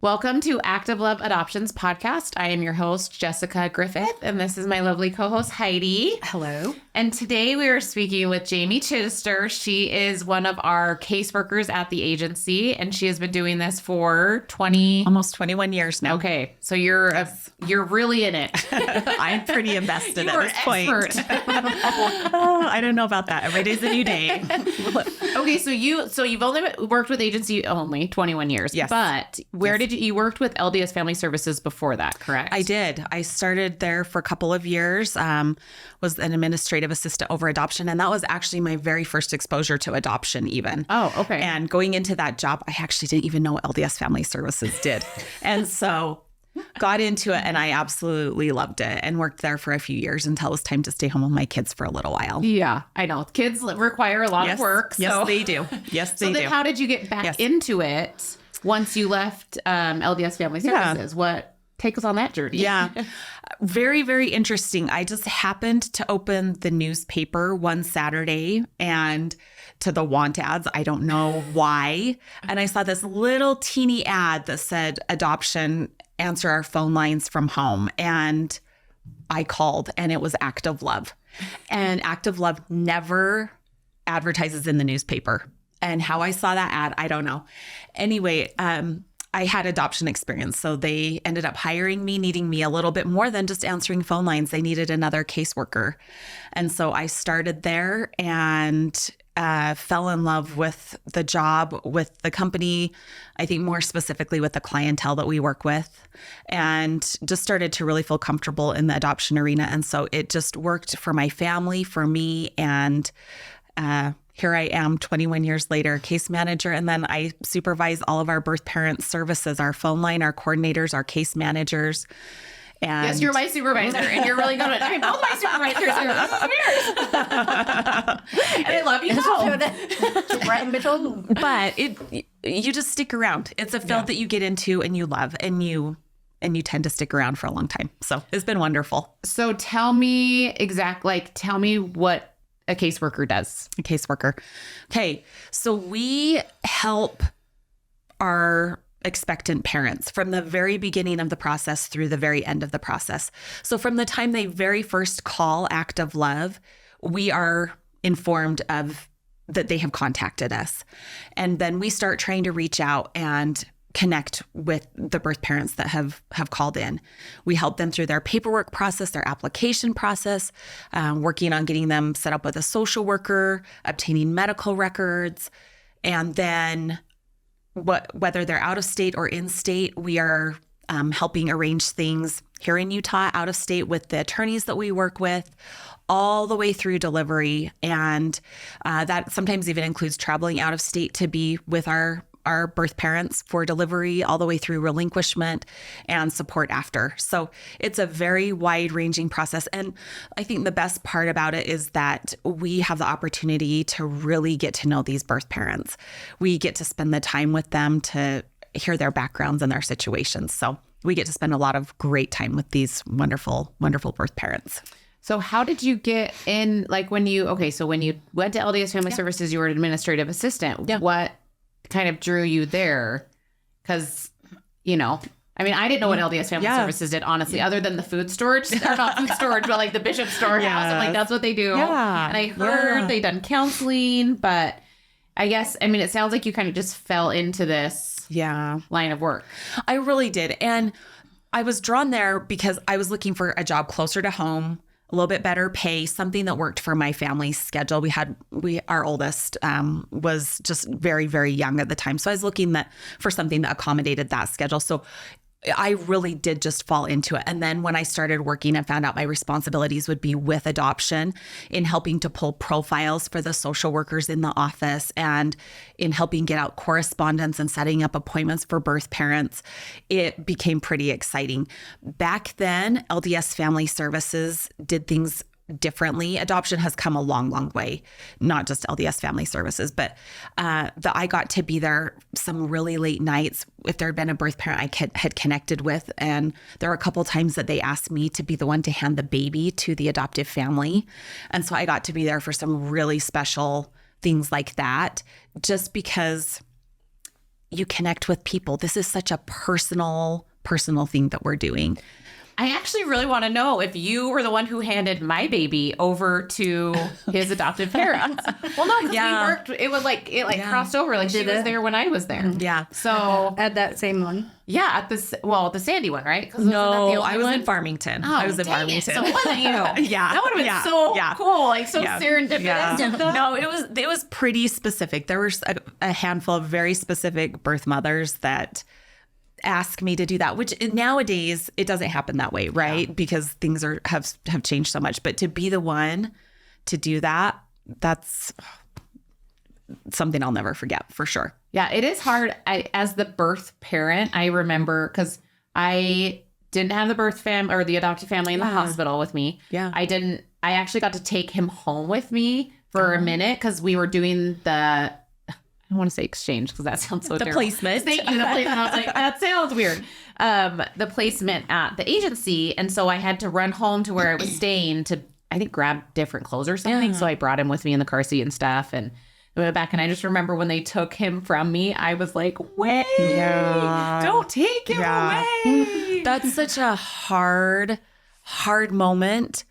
Welcome to Active Love Adoptions podcast. I am your host, Jessica Griffith, and this is my lovely co-host, Heidi. Hello. And today we are speaking with Jamie Chister. She is one of our caseworkers at the agency, and she has been doing this for almost 21 years now. Okay, so you're really in it. I'm pretty invested at this expert. point. I don't know about that. Every day's a new day. Okay, so you've only worked with agency only 21 years. Yes. But where did you worked with LDS Family Services before that, correct? I did. I started there for a couple of years, was an administrative assistant over adoption. And that was actually my very first exposure to adoption even. Oh, okay. And going into that job, I actually didn't even know what LDS Family Services did. And so got into it and I absolutely loved it and worked there for a few years until it was time to stay home with my kids for a little while. Yeah, I know. Kids require a lot of work. Yes, they do. Yes, they do. So then how did you get back into it once you left LDS Family Services? Take us on that journey. Yeah. Very, very interesting. I just happened to open the newspaper one Saturday and to the want ads. I don't know why. And I saw this little teeny ad that said adoption, answer our phone lines from home. And I called and it was Active Love. And Active Love never advertises in the newspaper. And how I saw that ad, I don't know. Anyway, I had adoption experience. So they ended up hiring me, needing me a little bit more than just answering phone lines. They needed another caseworker. And so I started there and fell in love with the job, with the company, I think more specifically with the clientele that we work with, and just started to really feel comfortable in the adoption arena. And so it just worked for my family, for me, and here I am 21 years later, case manager. And then I supervise all of our birth parent services, our phone line, our coordinators, our case managers. And yes, you're my supervisor and you're really good at it. I'm both my supervisors. And I love you both. Brett and Mitchell. But you just stick around. It's a field that you get into and you love and you tend to stick around for a long time. So it's been wonderful. So tell me what a caseworker does. A caseworker. Okay. So we help our expectant parents from the very beginning of the process through the very end of the process. So from the time they very first call Active Love, we are informed of that they have contacted us. And then we start trying to reach out and connect with the birth parents that have called in. We help them through their paperwork process, their application process, working on getting them set up with a social worker, obtaining medical records, and then whether they're out of state or in state, we are helping arrange things here in Utah, out of state with the attorneys that we work with, all the way through delivery. And that sometimes even includes traveling out of state to be with our birth parents for delivery, all the way through relinquishment and support after. So it's a very wide-ranging process. And I think the best part about it is that we have the opportunity to really get to know these birth parents. We get to spend the time with them to hear their backgrounds and their situations. So we get to spend a lot of great time with these wonderful, wonderful birth parents. So how did you get in, like when you went to LDS Family Services, you were an administrative assistant. Yeah. What kind of drew you there? Because, I didn't know what LDS Family Services did, honestly, other than the food storage. Or not food storage, but like the Bishop Storehouse. I'm like, that's what they do. Yeah. And I heard they done counseling, but I guess, it sounds like you kind of just fell into this line of work. I really did. And I was drawn there because I was looking for a job closer to home, a little bit better pay, something that worked for my family's schedule. Our oldest was just very, very young at the time. So I was looking for something that accommodated that schedule. So I really did just fall into it. And then when I started working and found out my responsibilities would be with adoption in helping to pull profiles for the social workers in the office and in helping get out correspondence and setting up appointments for birth parents, it became pretty exciting. Back then, LDS Family Services did things differently. Adoption has come a long, long way, not just LDS Family Services, but I got to be there some really late nights if there had been a birth parent I had connected with. And there were a couple of times that they asked me to be the one to hand the baby to the adoptive family. And so I got to be there for some really special things like that, just because you connect with people. This is such a personal thing that we're doing. I actually really want to know if you were the one who handed my baby over to his adoptive parents. Well, no, because we worked. It was like crossed over. Like she was there when I was there. Yeah. So at that same one. Yeah, at the Sandy one, right? No, I was in Farmington. Oh, I was in Farmington. So it wasn't you. Yeah, that would have been so cool, like so serendipitous. Yeah. No, it was pretty specific. There was a handful of very specific birth mothers that ask me to do that, which nowadays it doesn't happen that way, right? Because things have changed so much. But to be the one to do that, that's something I'll never forget for sure. Yeah, it is hard. As the birth parent, I remember because I didn't have the birth fam or the adoptive family in the hospital with me. Yeah, I actually got to take him home with me for a minute because we were doing I don't want to say exchange because that sounds so terrible. Placement. Thank you, the placement. I was like, that sounds weird. The placement at the agency. And so I had to run home to where I was staying to, I think, grab different clothes or something. So I brought him with me in the car seat and stuff. And I went back and I just remember when they took him from me, I was like, wait, don't take him away. That's such a hard moment.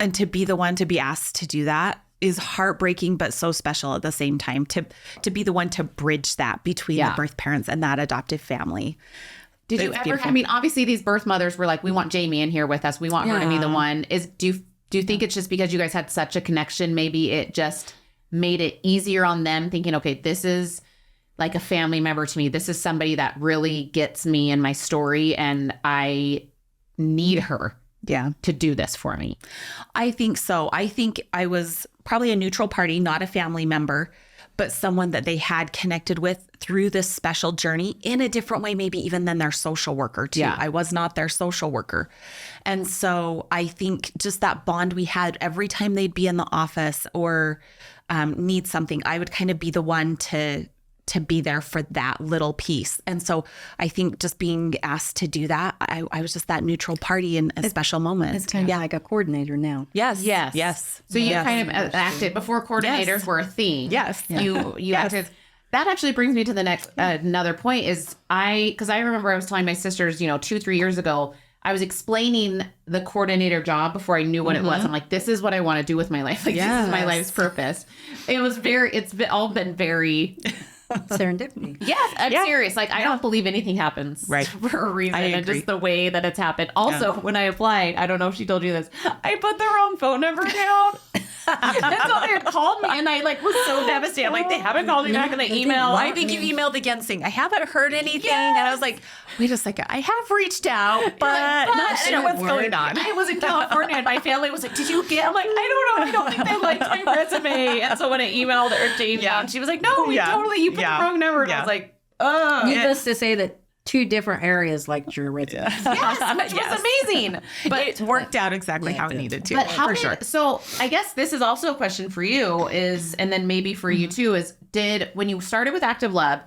And to be the one to be asked to do that is heartbreaking, but so special at the same time to be the one to bridge that between the birth parents and that adoptive family. Did you ever, beautiful. I mean, obviously these birth mothers were like, we want Jamie in here with us. We want her to be the one. Do you think it's just because you guys had such a connection? Maybe it just made it easier on them thinking, okay, this is like a family member to me. This is somebody that really gets me and my story and I need her to do this for me. I think so. I think I was probably a neutral party, not a family member, but someone that they had connected with through this special journey in a different way, maybe even than their social worker too. I was not their social worker. And so I think just that bond we had every time they'd be in the office or need something, I would kind of be the one to be there for that little piece. And so I think just being asked to do that, I was just that neutral party in a special moment. It's kind of like a coordinator now. Yes. So you kind of acted before coordinators were a thing. Yes. You acted. That actually brings me to the next, another point is because I remember I was telling my sisters, 2-3 years ago, I was explaining the coordinator job before I knew what it was. I'm like, this is what I want to do with my life. Like, this is my life's purpose. It's all been very serendipity. Yes, I'm serious. Like, I don't believe anything happens for a reason. And just the way that it's happened. Also, when I applied, I don't know if she told you this, I put the wrong phone number down. And so they had called me and I was so devastated. I'm like, they haven't called me back in the email. I think you emailed again saying, I haven't heard anything. And I was like, wait a second, I have reached out, but not sure what's going on. I was in California and my family was like, did you get? I'm like, I don't know. I don't think they liked my resume. And so when I emailed her, Jamie, she was like, no, you put the wrong number. And I was like, oh. Needless to say that 2 different areas liked your resume. Yes, which was amazing. But it worked out exactly how it needed to. But so I guess this is also a question for you and then maybe for you too, when you started with Active Love,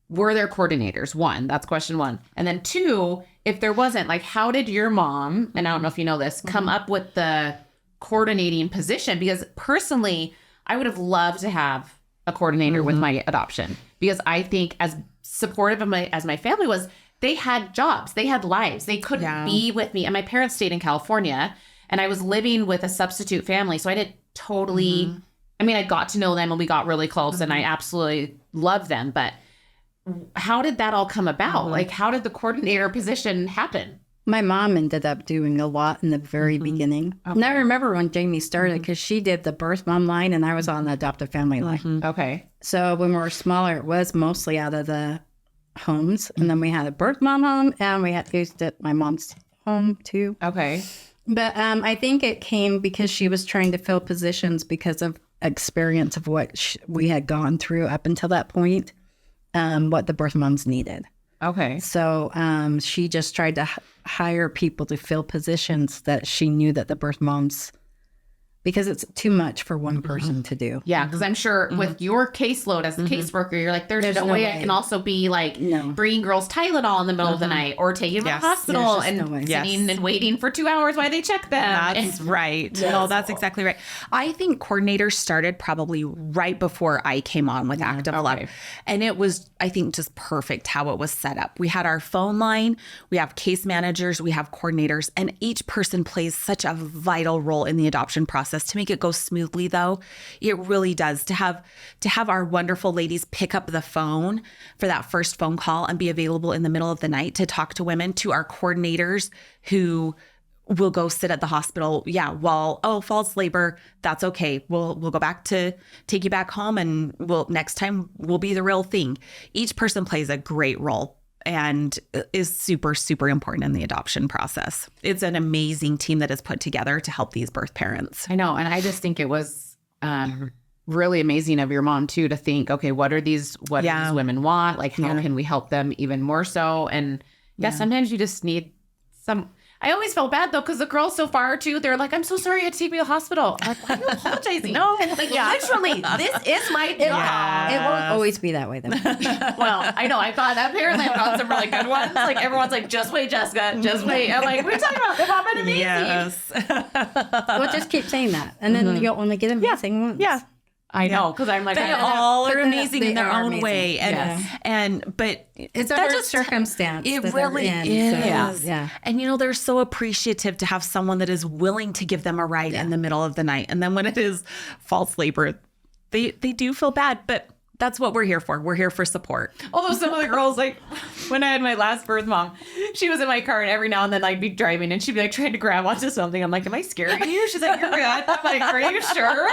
were there coordinators? 1, that's question 1. And then 2, if there wasn't, how did your mom, and I don't know if you know this, come up with the coordinating position? Because personally, I would have loved to have a coordinator with my adoption, because I think as supportive of as my family was, they had jobs, they had lives, they couldn't be with me. And my parents stayed in California and I was living with a substitute family. So I didn't totally, I got to know them and we got really close and I absolutely loved them. But how did that all come about? How did the coordinator position happen? My mom ended up doing a lot in the very beginning. Okay. And I remember when Jamie started, because she did the Birthmom line and I was on the adoptive family line. Okay. So when we were smaller, it was mostly out of the homes. And then we had a Birthmom home and we had used it my mom's home too. Okay. But I think it came because she was trying to fill positions because of experience of what we had gone through up until that point, what the birth moms needed. Okay. So she just tried to hire people to fill positions that she knew that the birth moms because it's too much for one person to do. Yeah, because I'm sure with your caseload as a caseworker, you're like, there's no way I can also be like bringing girls Tylenol in the middle of the night or taking them to the hospital and sitting and waiting for 2 hours while they check them. That's right. No, that's exactly right. I think coordinators started probably right before I came on with Active Love. And it was, I think, just perfect how it was set up. We had our phone line, we have case managers, we have coordinators, and each person plays such a vital role in the adoption process. To make it go smoothly, though, it really does. To have our wonderful ladies pick up the phone for that first phone call and be available in the middle of the night to talk to women, to our coordinators who will go sit at the hospital. Yeah, well, false labor, that's okay. We'll go back to take you back home, and next time we'll be the real thing. Each person plays a great role and is super, super important in the adoption process. It's an amazing team that is put together to help these birth parents. I know. And I just think it was really amazing of your mom too, to think, okay, what do these women want? Like, how can we help them even more so? And sometimes you just need some. I always felt bad though, because the girls so far too, they're like, I'm so sorry I had to take me to the hospital. I'm like, why are you apologizing? No, like literally, this is my job. It won't always be that way though. Well, I know. Apparently I've got some really good ones. Like everyone's like, just wait, Jessica, just wait. I'm like, what are you talking about? They've all been amazing. Yes. We'll just keep saying that. And then you'll only get amazing ones. Yeah. I know, because I'm like, they all are amazing in their own way, but it's a hard circumstance. It really is. Yeah. And they're so appreciative to have someone that is willing to give them a ride in the middle of the night. And then when it is false labor, they do feel bad, but that's what we're here for. We're here for support. Although some of the girls, like when I had my last birth mom, she was in my car, and every now and then I'd be driving and she'd be like trying to grab onto something. I'm like, am I scaring you? She's like, you're good. I'm like, are you sure?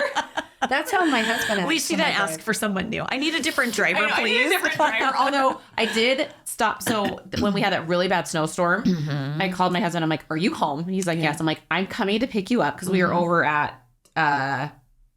That's how my husband We should ask for someone new. I need a different driver, please. I need a different driver. Although I did stop. So when we had that really bad snowstorm, I called my husband. I'm like, are you home? And he's like, yes. I'm like, I'm coming to pick you up, because we were over at,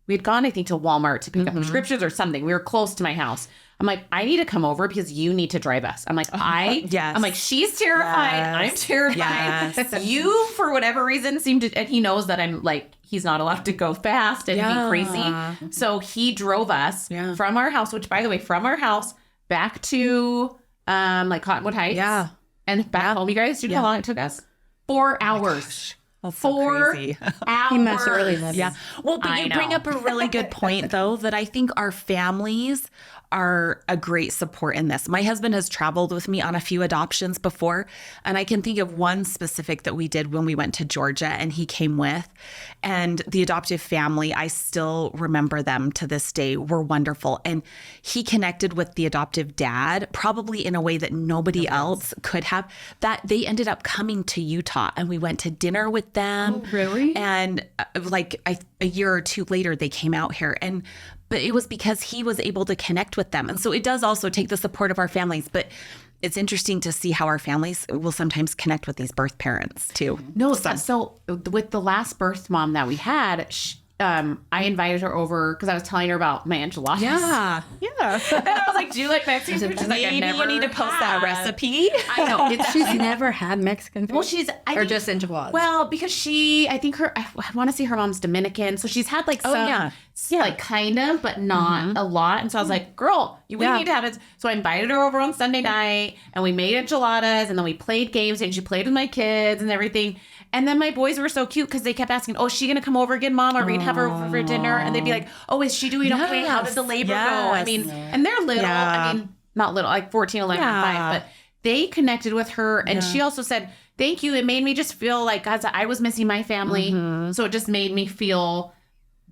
we had gone, I think, to Walmart to pick up prescriptions or something. We were close to my house. I'm like, I need to come over because you need to drive us. I'm like, I'm like, she's terrified. Yes. I'm terrified. Yes. You, for whatever reason, seem to, and he knows that I'm like, he's not allowed to go fast and be crazy. So he drove us from our house, which, by the way, from our house back to like Cottonwood Heights. Yeah. And back home. You guys, do you know how long it took us? 4 hours. That's so 4 crazy. hours. He must have really loved Yeah. Well, but you bring up a really good point, though, that I think our families are a great support in this. My husband has traveled with me on a few adoptions before, and I can think of one specific that we did when we went to Georgia and he came with. And the adoptive family, I still remember them to this day, were wonderful. And he connected with the adoptive dad probably in a way that nobody else could have. That they ended up coming to Utah, and we went to dinner with them. Oh, really? And a year or two later, they came out here. But it was because he was able to connect with them. And so it does also take the support of our families. But it's interesting to see how our families will sometimes connect with these birth parents too. No, so with the last birth mom that we had, I invited her over because I was telling her about my enchiladas. Yeah. And I was like, do you like Mexican food? She's like, I never you need to post that recipe. I know. She's never had Mexican food? Well, just enchiladas? Well, because I want to say her mom's Dominican. So she's had like some, like kind of, but not a lot. And so I was like, girl, we need to have it. So I invited her over on Sunday night, and we made enchiladas, and then we played games, and she played with my kids and everything. And then my boys were so cute because they kept asking, oh, is she going to come over again, Mom? Are we going to have her over for dinner? And they'd be like, oh, is she doing okay? How did the labor go? I mean, and they're little. I mean, not little, like 14, 11, and 5. But they connected with her. And she also said, thank you. It made me just feel like, guys, I was missing my family. So it just made me feel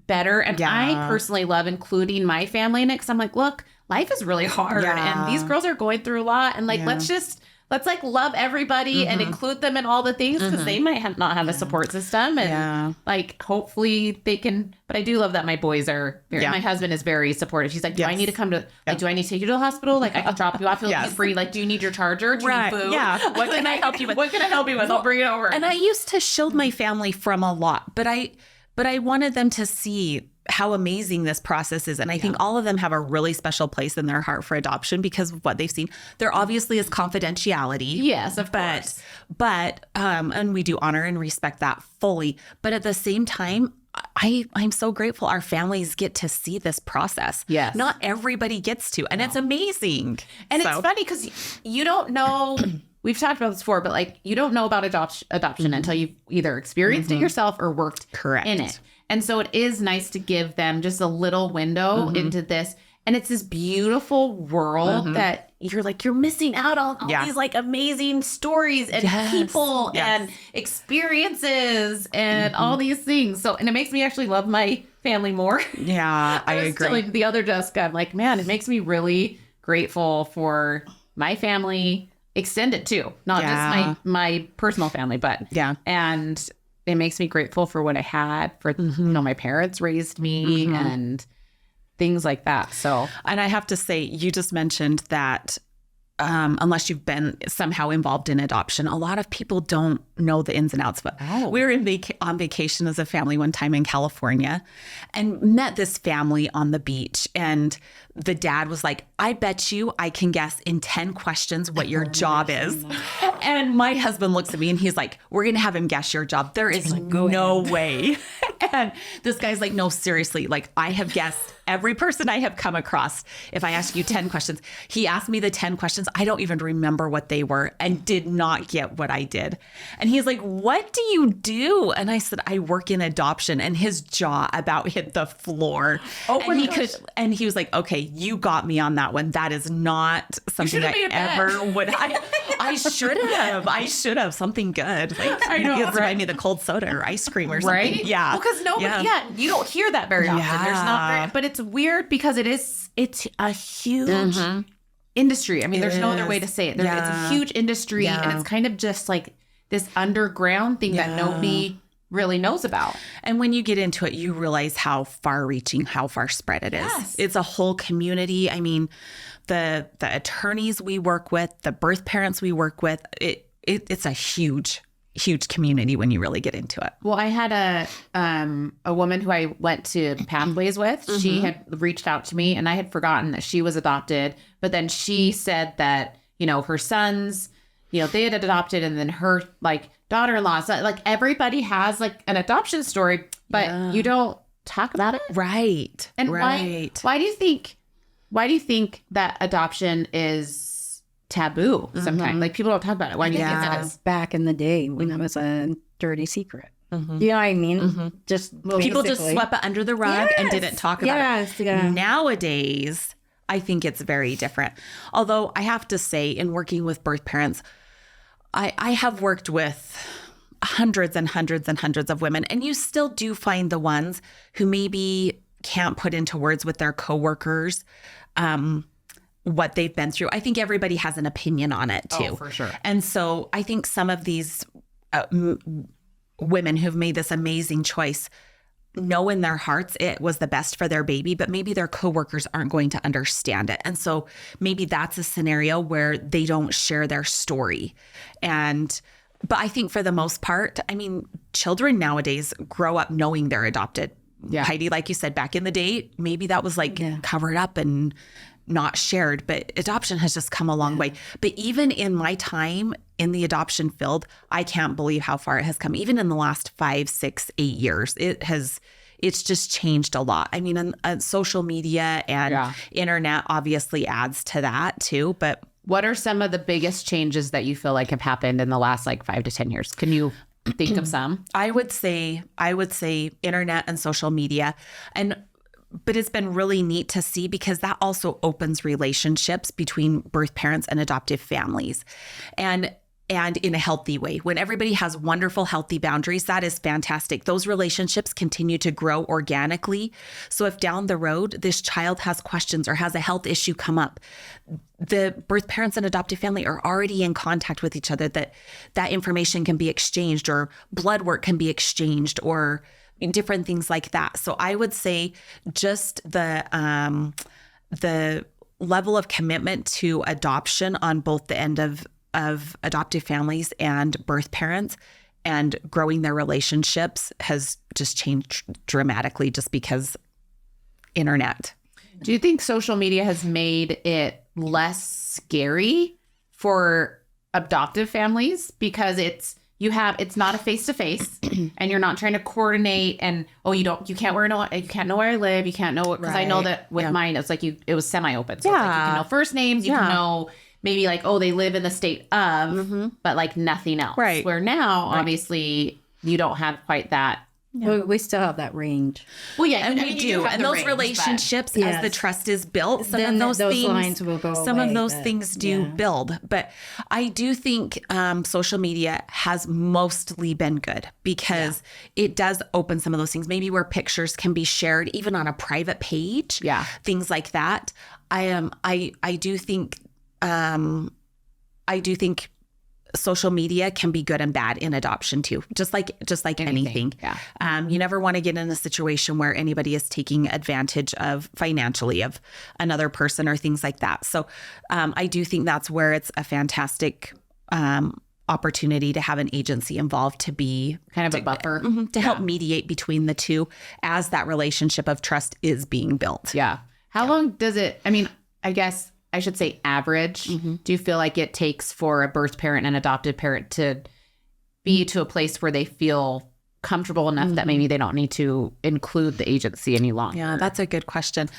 better. And I personally love including my family in it, because I'm like, look, life is really hard. And these girls are going through a lot. And like, let's like love everybody and include them in all the things, because they might not have a support system, and like hopefully they can. But I do love that my boys are. My husband is very supportive. He's like, do I need to come to? Like, do I need to take you to the hospital? Like, I can drop you off. He's free. Like, do you need your charger? Do you need food? Yeah. What can I help you with? What can I help you with? I'll bring it over. And I used to shield my family from a lot, but I wanted them to see how amazing this process is. And I think all of them have a really special place in their heart for adoption because of what they've seen. There obviously is confidentiality. Yes, of course. But and we do honor and respect that fully. But at the same time, I'm so grateful our families get to see this process. Yes. Not everybody gets to, and it's amazing. And So- it's funny because you don't know, we've talked about this before, but like you don't know about adoption until you've either experienced it yourself or worked Correct. in it. And so it is nice to give them just a little window into this. And it's this beautiful world that you're like, you're missing out on all Yeah. these like amazing stories and Yes. people Yes. and experiences and all these things. So, and it makes me actually love my family more. Yeah, I was agree. telling the other Jessica, I'm like, man, it makes me really grateful for my family, extended too, not Yeah. just my personal family, but Yeah. and it makes me grateful for what I had, for you know, my parents raised me and things like that. So And I have to say, you just mentioned that unless you've been somehow involved in adoption, a lot of people don't know the ins and outs. But we were on vacation as a family one time in California and met this family on the beach. And the dad was like, I bet you I can guess in 10 questions what your job is. And my husband looks at me and he's like, we're going to have him guess your job. There is no way. And this guy's like, no, seriously. Like, I have guessed every person I have come across. If I ask you 10 questions, he asked me the 10 questions. I don't even remember what they were and did not get what I did. And he's like, what do you do? And I said, I work in adoption. And his jaw about hit the floor. Oh, and he was like, okay, you got me on that one. That is not something should've I made a bet. ever would. I should have. I should have something good. Like, I know, you have to buy right? me the cold soda or ice cream or something. right? Yeah. Because nobody, you don't hear that very often. There's not Yeah. very, but it's weird because it's a huge industry. I mean, there's no other way to say it. It's a Yeah. huge industry and Yeah. it's kind of just like this underground thing that nobody really knows about. And when you get into it, you realize how far-reaching, how far spread it is. Yes. It's a whole community. I mean, the attorneys we work with, the birth parents we work with, it's a huge community when you really get into it. Well, I had a woman who I went to Pathways with. She had reached out to me and I had forgotten that she was adopted. But then she said that, you know, her sons, you know, they had adopted and then her like daughter-in-law. So, like everybody has like an adoption story, but you don't talk about it. Right. And right. why do you think that adoption is taboo sometimes? Like people don't talk about it. Why do you think that is? Back in the day when it was a dirty secret. You know what I mean? Just People just basically. swept it under the rug and didn't talk about Yes, it. yeah. Nowadays, I think it's very different. Although I have to say, in working with birth parents, I have worked with hundreds and hundreds and hundreds of women, and you still do find the ones who maybe can't put into words with their coworkers what they've been through. I think everybody has an opinion on it too. Oh, for sure. And so I think some of these women who've made this amazing choice know in their hearts it was the best for their baby, but maybe their coworkers aren't going to understand it. And so maybe that's a scenario where they don't share their story. But I think for the most part, I mean, children nowadays grow up knowing they're adopted. Yeah. Heidi, like you said, back in the day, maybe that was like covered up and not shared, but adoption has just come a long way. But even in my time in the adoption field, I can't believe how far it has come. Even in the last 5, 6, 8 years, it's just changed a lot. I mean, and social media and internet obviously adds to that too. But What are some of the biggest changes that you feel like have happened in the last like 5 to 10 years? Can you think of some? I would say internet and social media. But it's been really neat to see because that also opens relationships between birth parents and adoptive families. And in a healthy way. When everybody has wonderful, healthy boundaries, that is fantastic. Those relationships continue to grow organically. So if down the road, this child has questions or has a health issue come up, the birth parents and adoptive family are already in contact with each other, that information can be exchanged or blood work can be exchanged or different things like that. So I would say just the level of commitment to adoption on both the end of adoptive families and birth parents and growing their relationships has just changed dramatically just because internet. Do you think social media has made it less scary for adoptive families because it's it's not a face-to-face and you're not trying to coordinate and, you can't know where I live. You can't know, because I know that with mine, it's like it was semi-open. So it's like you can know first names, you can know maybe like, they live in the state of, but like nothing else. Right. Where now, obviously, you don't have quite that. Yeah. We still have that range. Well, yeah, and we do. And those relationships, as the trust is built, some of those things, lines will go some away, of those things do build. But I do think social media has mostly been good because it does open some of those things, maybe where pictures can be shared even on a private page. Yeah. Things like that. I do think social media can be good and bad in adoption too, just like anything. Yeah. You never want to get in a situation where anybody is taking advantage of financially of another person or things like that. So I do think that's where it's a fantastic opportunity to have an agency involved to be kind of a buffer to help mediate between the two as that relationship of trust is being built. Yeah. How long does it, I guess I should say average. Do you feel like it takes for a birth parent and adoptive parent to be to a place where they feel comfortable enough that maybe they don't need to include the agency any longer? Yeah, that's a good question.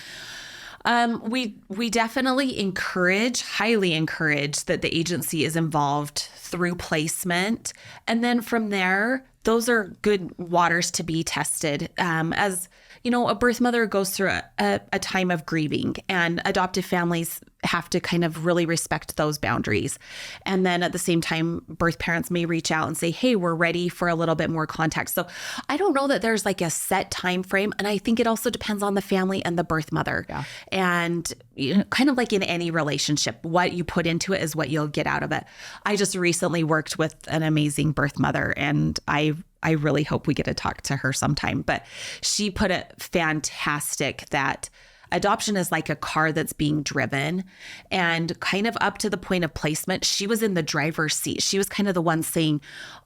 We definitely highly encourage that the agency is involved through placement. And then from there, those are good waters to be tested. As you know, a birth mother goes through a time of grieving, and adoptive families have to kind of really respect those boundaries. And then at the same time, birth parents may reach out and say, hey, we're ready for a little bit more contact. So I don't know that there's like a set time frame. And I think it also depends on the family and the birth mother. Yeah. And kind of like in any relationship, what you put into it is what you'll get out of it. I just recently worked with an amazing birth mother, and I really hope we get to talk to her sometime. But she put it fantastic that adoption is like a car that's being driven, and kind of up to the point of placement, she was in the driver's seat. She was kind of the one saying,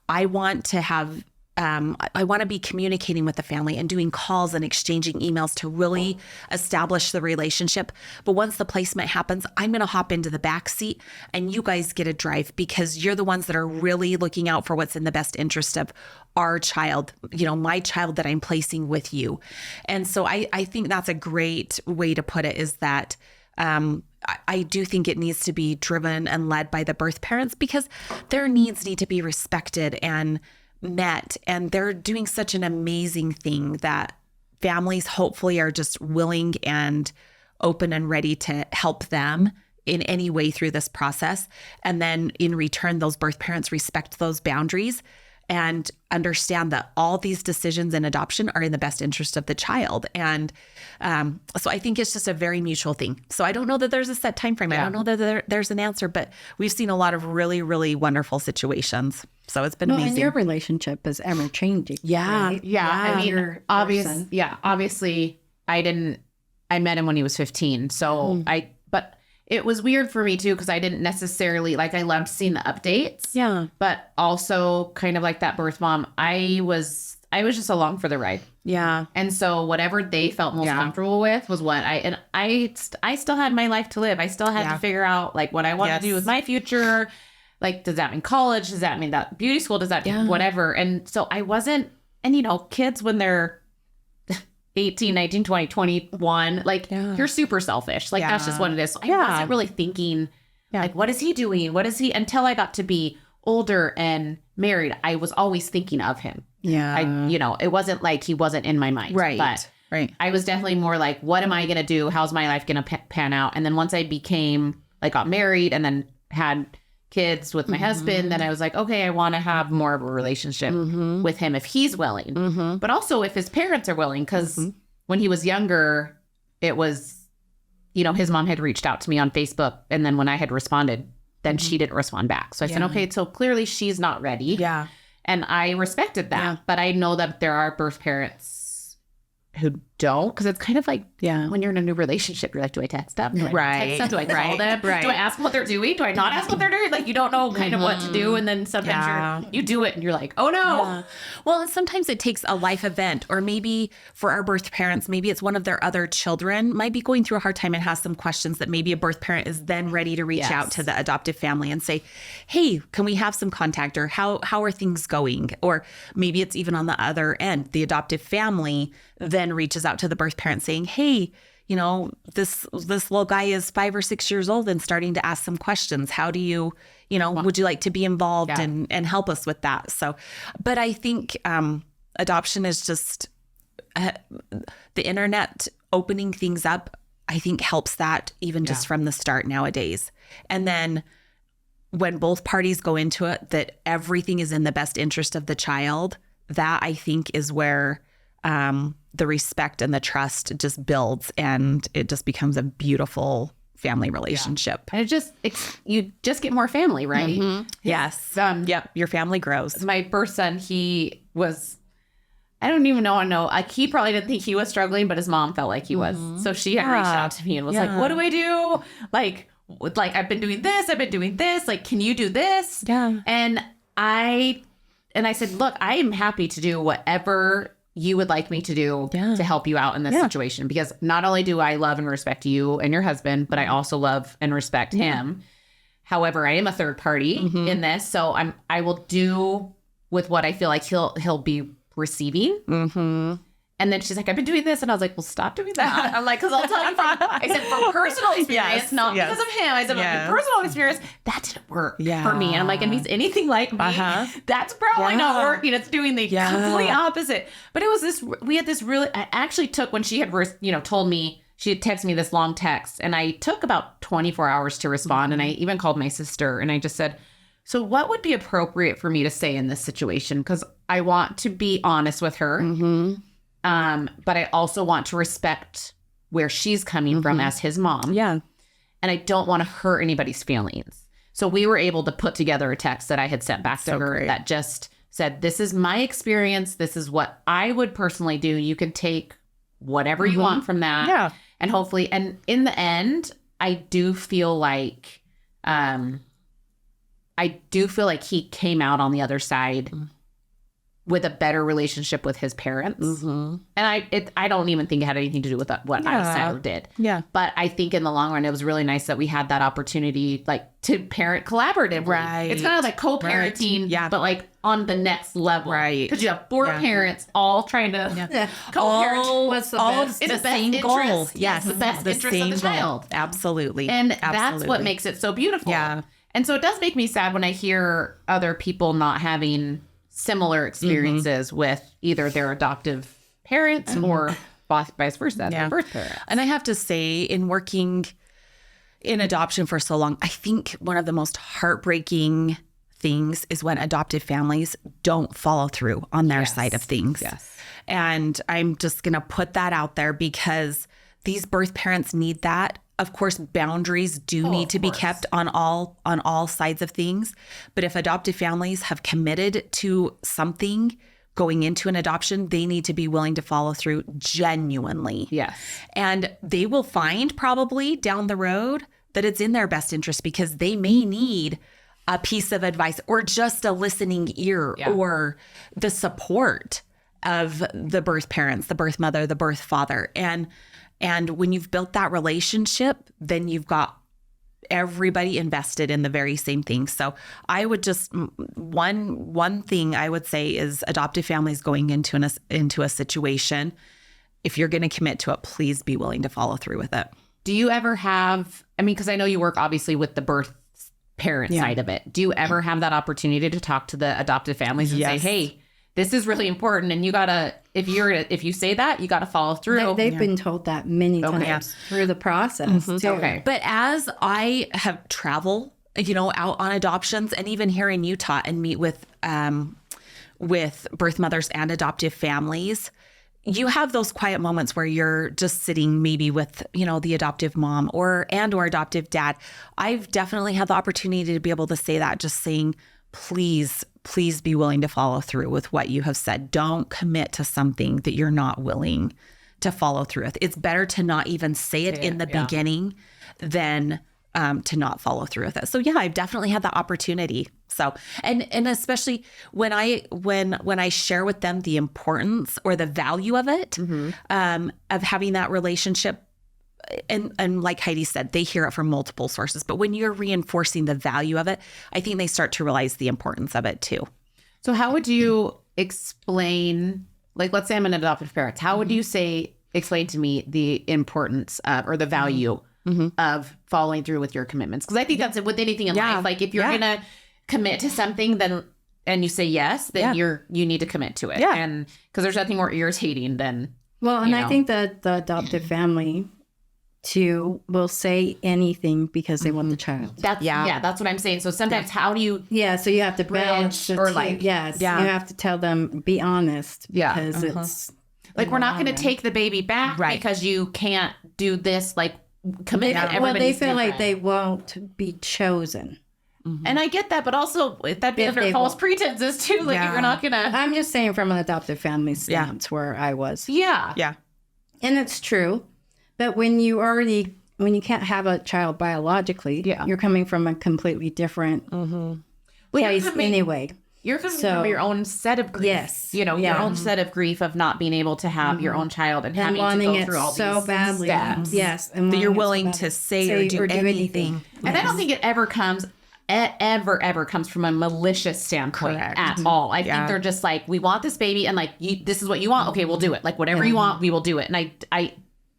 I want to be communicating with the family and doing calls and exchanging emails to really establish the relationship. But once the placement happens, I'm going to hop into the back seat and you guys get a drive, because you're the ones that are really looking out for what's in the best interest of our child, my child that I'm placing with you. And so I think that's a great way to put it, is that I do think it needs to be driven and led by the birth parents, because their needs need to be respected and met. And they're doing such an amazing thing that families hopefully are just willing and open and ready to help them in any way through this process. And then in return, those birth parents respect those boundaries and understand that all these decisions in adoption are in the best interest of the child. And so I think it's just a very mutual thing. So I don't know that there's a set time frame. I don't know that there's an answer, but we've seen a lot of really, really wonderful situations. So it's been amazing. And your relationship is ever changing. Yeah. Right? Yeah. Obviously I met him when he was 15. So but it was weird for me too, because I didn't necessarily, I loved seeing the updates. Yeah. But also kind of like that birth mom, I was just along for the ride. Yeah. And so whatever they felt most comfortable with was what I still had my life to live. I still had to figure out what I want to do with my future. Does that mean college? Does that mean that beauty school? Does that mean whatever? And so I wasn't, and kids when they're 18, 19, 20, 21, you're super selfish. That's just what it is. So I wasn't really thinking, what is he doing? What is he? Until I got to be older and married, I was always thinking of him. Yeah. It wasn't like he wasn't in my mind. Right. But I was definitely more like, what am I going to do? How's my life going to pan out? And then once I got married and then had kids with my husband, then I was like, okay, I want to have more of a relationship with him if he's willing, but also if his parents are willing, because when he was younger, it was, his mom had reached out to me on Facebook, and then when I had responded, then she didn't respond back. So I said, okay, so clearly she's not ready. Yeah. And I respected that, but I know that there are birth parents who don't, because it's kind of like Yeah. when you're in a new relationship, you're like, do I text them? Do I Right. text them? Do I call Right. them? Right. Do I ask them what they're doing? Do I not ask what they're doing? Like, you don't know kind of what to do. And then sometimes Yeah. you do it and you're like, oh no. Yeah. Well, and sometimes it takes a life event, or maybe for our birth parents, maybe it's one of their other children might be going through a hard time and has some questions that maybe a birth parent is then ready to reach Yes. out to the adoptive family and say, hey, can we have some contact, or how are things going? Or maybe it's even on the other end, the adoptive family then reaches out to the birth parent saying, hey, you know, this little guy is 5 or 6 years old and starting to ask some questions. How do you, would you like to be involved Yeah. and help us with that? So, but I think adoption is just the internet opening things up, I think helps that even just from the start nowadays. And then when both parties go into it, that everything is in the best interest of the child, that I think is where the respect and the trust just builds, and it just becomes a beautiful family relationship. And you just get more family, right? Yes. Yep. Your family grows. My birth son, he was, I don't even know. Like, he probably didn't think he was struggling, but his mom felt like he was. So she had reached out to me and was like, what do I do? Like, I've been doing this. Like, can you do this? Yeah. And I said, look, I am happy to do whatever you would like me to do to help you out in this situation, because not only do I love and respect you and your husband, but I also love and respect him. However, I am a third party in this, so I will do with what I feel like he'll be receiving. And then she's like, I've been doing this. And I was like, well, stop doing that. I'm like, because I'll tell you, I said, from personal experience, not because of him. I said, from personal experience, that didn't work for me. And I'm like, and if he's anything like me, that's probably not working. It's doing the complete opposite. But it was we had this really, I actually took, when she had, told me, she had texted me this long text, and I took about 24 hours to respond. And I even called my sister, and I just said, so what would be appropriate for me to say in this situation? Because I want to be honest with her. But I also want to respect where she's coming from as his mom. Yeah. And I don't want to hurt anybody's feelings. So we were able to put together a text that I had sent back to her that just said, this is my experience. This is what I would personally do. You can take whatever you want from that. Yeah. And hopefully, and in the end, I do feel like he came out on the other side with a better relationship with his parents. And I don't even think it had anything to do with what I said or did. Yeah. But I think in the long run, it was really nice that we had that opportunity, like, to parent collaboratively. Right. It's kind of like co-parenting, but like on the next level. Right. Because you have 4 parents all trying to co-parent. All What's the best same interest. goal. Yes, the best interest of the child. Absolutely. And that's what makes it so beautiful. Yeah. And so it does make me sad when I hear other people not having similar experiences with either their adoptive parents or vice versa, their birth parents. And I have to say, in working in adoption for so long, I think one of the most heartbreaking things is when adoptive families don't follow through on their side of things. Yes. And I'm just going to put that out there because these birth parents need that. Of course, boundaries do need to be kept on all sides of things. But if adoptive families have committed to something going into an adoption, they need to be willing to follow through genuinely. Yes. And they will find probably down the road that it's in their best interest, because they may need a piece of advice or just a listening ear or the support of the birth parents, the birth mother, the birth father. And when you've built that relationship, then you've got everybody invested in the very same thing. So I would just, one thing I would say is adoptive families going into a situation, if you're going to commit to it, please be willing to follow through with it. Do you ever have, because I know you work obviously with the birth parent side of it. Do you ever have that opportunity to talk to the adoptive families and say, hey, this is really important, and you gotta, if you say that, you gotta follow through. They've been told that many times through the process too. Okay. But as I have traveled, out on adoptions, and even here in Utah, and meet with birth mothers and adoptive families, you have those quiet moments where you're just sitting maybe with, the adoptive mom or adoptive dad. I've definitely had the opportunity to be able to say that, just saying, please be willing to follow through with what you have said. Don't commit to something that you're not willing to follow through with. It's better to not even say it in the beginning than to not follow through with it. So yeah, I've definitely had the opportunity. So, and especially when I share with them the importance or the value of it, of having that relationship, and like Heidi said, they hear it from multiple sources. But when you're reinforcing the value of it, I think they start to realize the importance of it too. So how would you explain, like, let's say I'm an adoptive parent. How would you explain to me the importance of, or the value of following through with your commitments? Because I think that's with anything in life. Like if you're going to commit to something, then, and you say yes, then you need to commit to it. Yeah. And because there's nothing more irritating than, well, and I think that the adoptive family too will say anything because they want the child. that's, that's what I'm saying. So sometimes how do you, So you have to balance or like, you have to tell them, be honest, because it's like, we're not going to take the baby back because you can't do this, like, commit. Well, they feel like they won't be chosen. And I get that, but also that'd be under false pretenses too. Like you're not gonna. I'm just saying from an adoptive family stance where I was. Yeah. And it's true, but when you can't have a child biologically, you're coming from a completely different place anyway. You're coming from your own set of grief. Yes. You know, your own set of grief of not being able to have your own child and having to go through all so these badly. steps. Yes. And that you're willing to say or do anything. And I don't think it ever comes from a malicious standpoint at all. I think they're just like, we want this baby, and like, this is what you want. Okay, we'll do it. Like whatever you want, we will do it. And I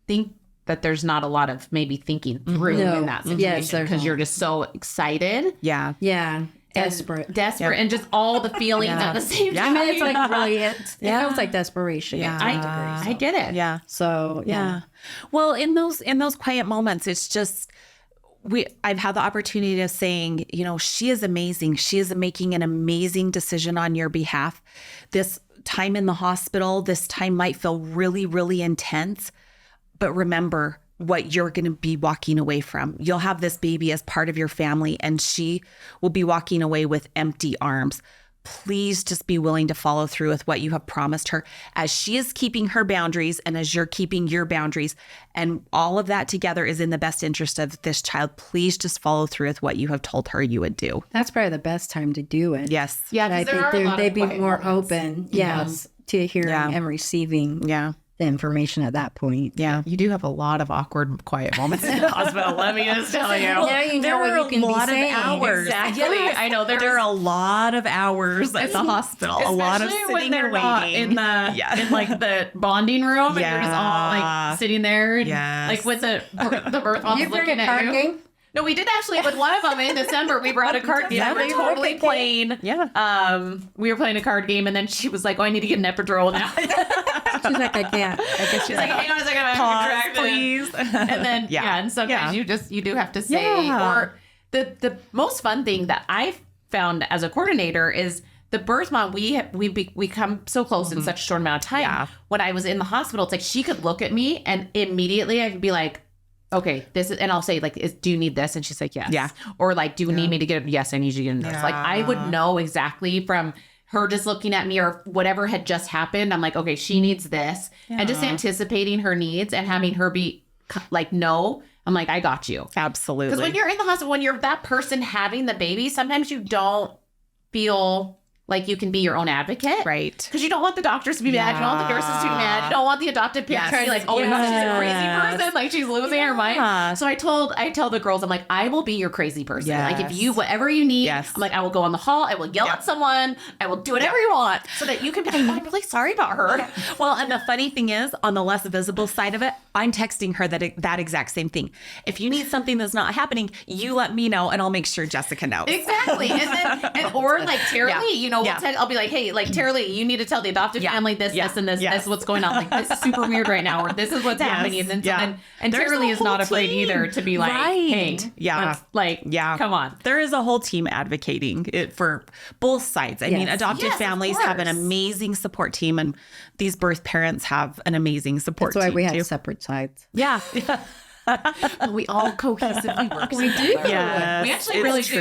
think that there's not a lot of maybe thinking through in that situation because you're just so excited. Yeah. Desperate, and just all the feelings at the same time. I mean, it's like really, it feels like desperation. I get it. Yeah. So Well, in those quiet moments, it's just I've had the opportunity of saying, you know, she is amazing. She is making an amazing decision on your behalf. This time in the hospital, this time might feel really, really intense, but remember what you're going to be walking away from. You'll have this baby as part of your family, and she will be walking away with empty arms. Please just be willing to follow through with what you have promised her as she is keeping her boundaries and as you're keeping your boundaries. And all of that together is in the best interest of this child. Please just follow through with what you have told her you would do. That's probably the best time to do it. Yes. Yeah. I think they'd be more open. Yes. To hearing and receiving. The information at that point. Yeah. You do have a lot of awkward, quiet moments in the hospital. Let me just tell you. There are a lot of hours. Exactly. I know there are a lot of hours at the hospital. A lot of sitting and waiting in like the bonding room. And you're just all like sitting there, and, like with the birth mom looking at you. No, we did actually with one of them in December. We brought a card game. We were totally playing. We were playing a card game, and then she was like, "Oh, I need to get an epidural now." She's like, I can't. She's like, hang on a second, pause, please. And then and sometimes you do have to say. Or the most fun thing that I found as a coordinator is the birth mom. We come so close in such a short amount of time. Yeah. When I was in the hospital, it's like she could look at me and immediately I could be like, okay, this is, and I'll say like, do you need this? And she's like, yes. Yeah. Or like, do you need me to get it? Yes, I need you to get a nurse. Yeah. Like I would know exactly from her just looking at me or whatever had just happened. I'm like, okay, she needs this. And just anticipating her needs and having her be like, no, I'm like, I got you. Absolutely. Because when you're in the hospital, when you're that person having the baby, sometimes you don't feel like you can be your own advocate. Right. Because you don't want the doctors to be mad. You don't want the nurses to be mad. You don't want the adoptive parents to be like, oh my gosh, she's a crazy person. Like she's losing her mind. So I tell the girls, I'm like, I will be your crazy person. Like if you, whatever you need, I'm like, I will go in the hall. I will yell at someone. I will do whatever you want so that you can be like, I'm really sorry about her. Well, and the funny thing is on the less visible side of it, I'm texting her that exact same thing. If you need something that's not happening, you let me know and I'll make sure Jessica knows. Exactly. And then, or like Tara Lee, you know, I'll be like, hey, like Tara Lee, you need to tell the adoptive family this, this, and this, this is what's going on. Like this is super weird right now, or this is what's happening. And then and Tara Lee is not afraid either to be like, hey, come on. There is a whole team advocating it for both sides. I mean, adoptive families have an amazing support team, and these birth parents have an amazing support team. That's why we have separate sides. Yeah. We all cohesively work. We do. Yeah, we actually really do.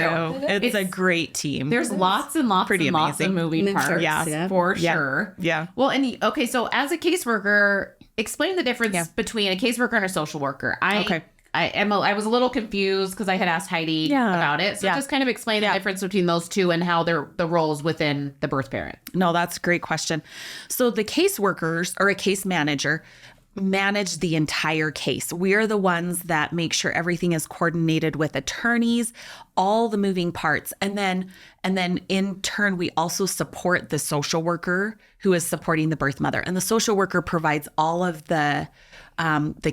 It's a great team. There's lots and lots of moving parts. For sure. Yeah. Well, and okay, so as a caseworker, explain the difference between a caseworker and a social worker. Okay. I was a little confused because I had asked Heidi about it. So just kind of explain the difference between those two and how they're the roles within the birth parent. No, that's a great question. So the caseworkers or a case manager manage the entire case. We are the ones that make sure everything is coordinated with attorneys, all the moving parts. And then in turn, we also support the social worker who is supporting the birth mother. And the social worker provides all of the